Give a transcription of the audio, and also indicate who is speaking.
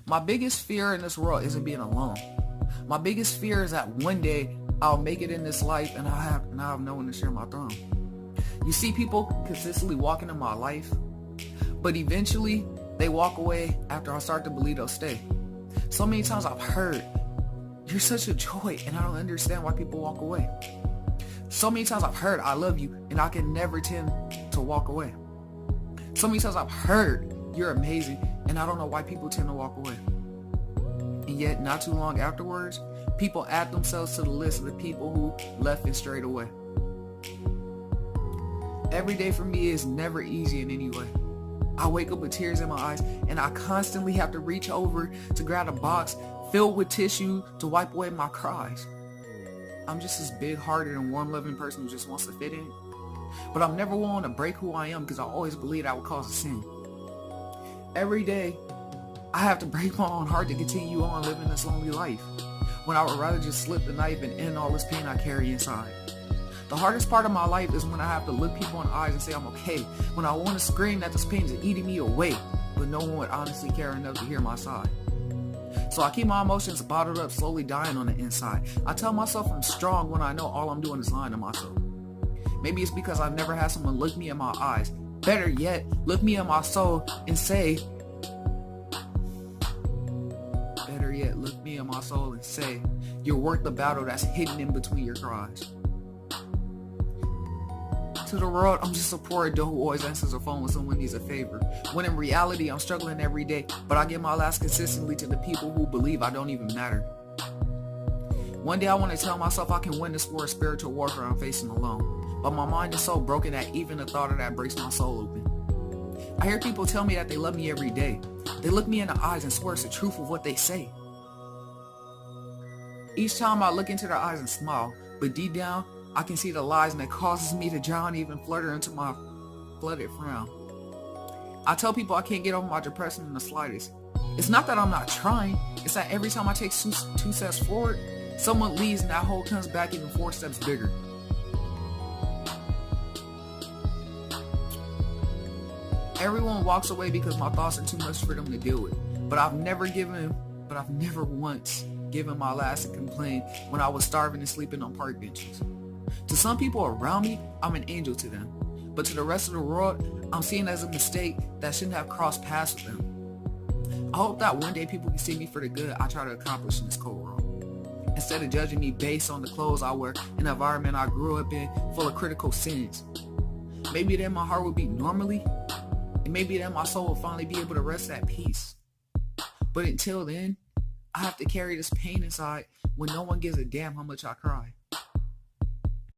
Speaker 1: My biggest fear in this world isn't being alone. My biggest fear is that one day I'll make it in this life and I'll have no one to share my throne. You see people consistently walking in my life, but eventually they walk away after I start to believe they'll stay. So many times I've heard, "You're such a joy," and I don't understand why people walk away. So many times I've heard, "I love you," and I can never tend to walk away. So many times I've heard, "You're amazing," and I don't know why people tend to walk away. And yet, not too long afterwards, people add themselves to the list of the people who left and strayed away. Every day for me is never easy in any way. I wake up with tears in my eyes, and I constantly have to reach over to grab a box filled with tissue to wipe away my cries. I'm just this big-hearted and warm-loving person who just wants to fit in. But I'm never willing to break who I am because I always believe that would cause a sin. Every day, I have to break my own heart to continue on living this lonely life, when I would rather just slip the knife and end all this pain I carry inside. The hardest part of my life is when I have to look people in the eyes and say I'm okay, when I want to scream that this pain is eating me away, but no one would honestly care enough to hear my side. So I keep my emotions bottled up, slowly dying on the inside. I tell myself I'm strong when I know all I'm doing is lying to myself. Maybe it's because I've never had someone look me in my eyes. Better yet, look me in my soul and say, "You're worth the battle that's hidden in between your cries." To the world, I'm just a poor adult who always answers the phone when someone needs a favor. When in reality, I'm struggling every day, but I give my last consistently to the people who believe I don't even matter. One day I want to tell myself I can win this war of spiritual warfare I'm facing alone, but my mind is so broken that even the thought of that breaks my soul open. I hear people tell me that they love me every day. They look me in the eyes and swear it's the truth of what they say. Each time I look into their eyes and smile, but deep down, I can see the lies, and it causes me to drown, even flutter into my flooded frown. I tell people I can't get over my depression in the slightest. It's not that I'm not trying, it's that every time I take two steps forward, someone leaves and that hole comes back even 4 steps bigger. Everyone walks away because my thoughts are too much for them to deal with. But I've never once given my last and complained when I was starving and sleeping on park benches. To some people around me, I'm an angel to them. But to the rest of the world, I'm seen as a mistake that shouldn't have crossed paths with them. I hope that one day people can see me for the good I try to accomplish in this cold world, instead of judging me based on the clothes I wear and the environment I grew up in full of critical sins. Maybe then my heart would beat normally, and maybe then my soul will finally be able to rest at peace. But until then, I have to carry this pain inside when no one gives a damn how much I cry.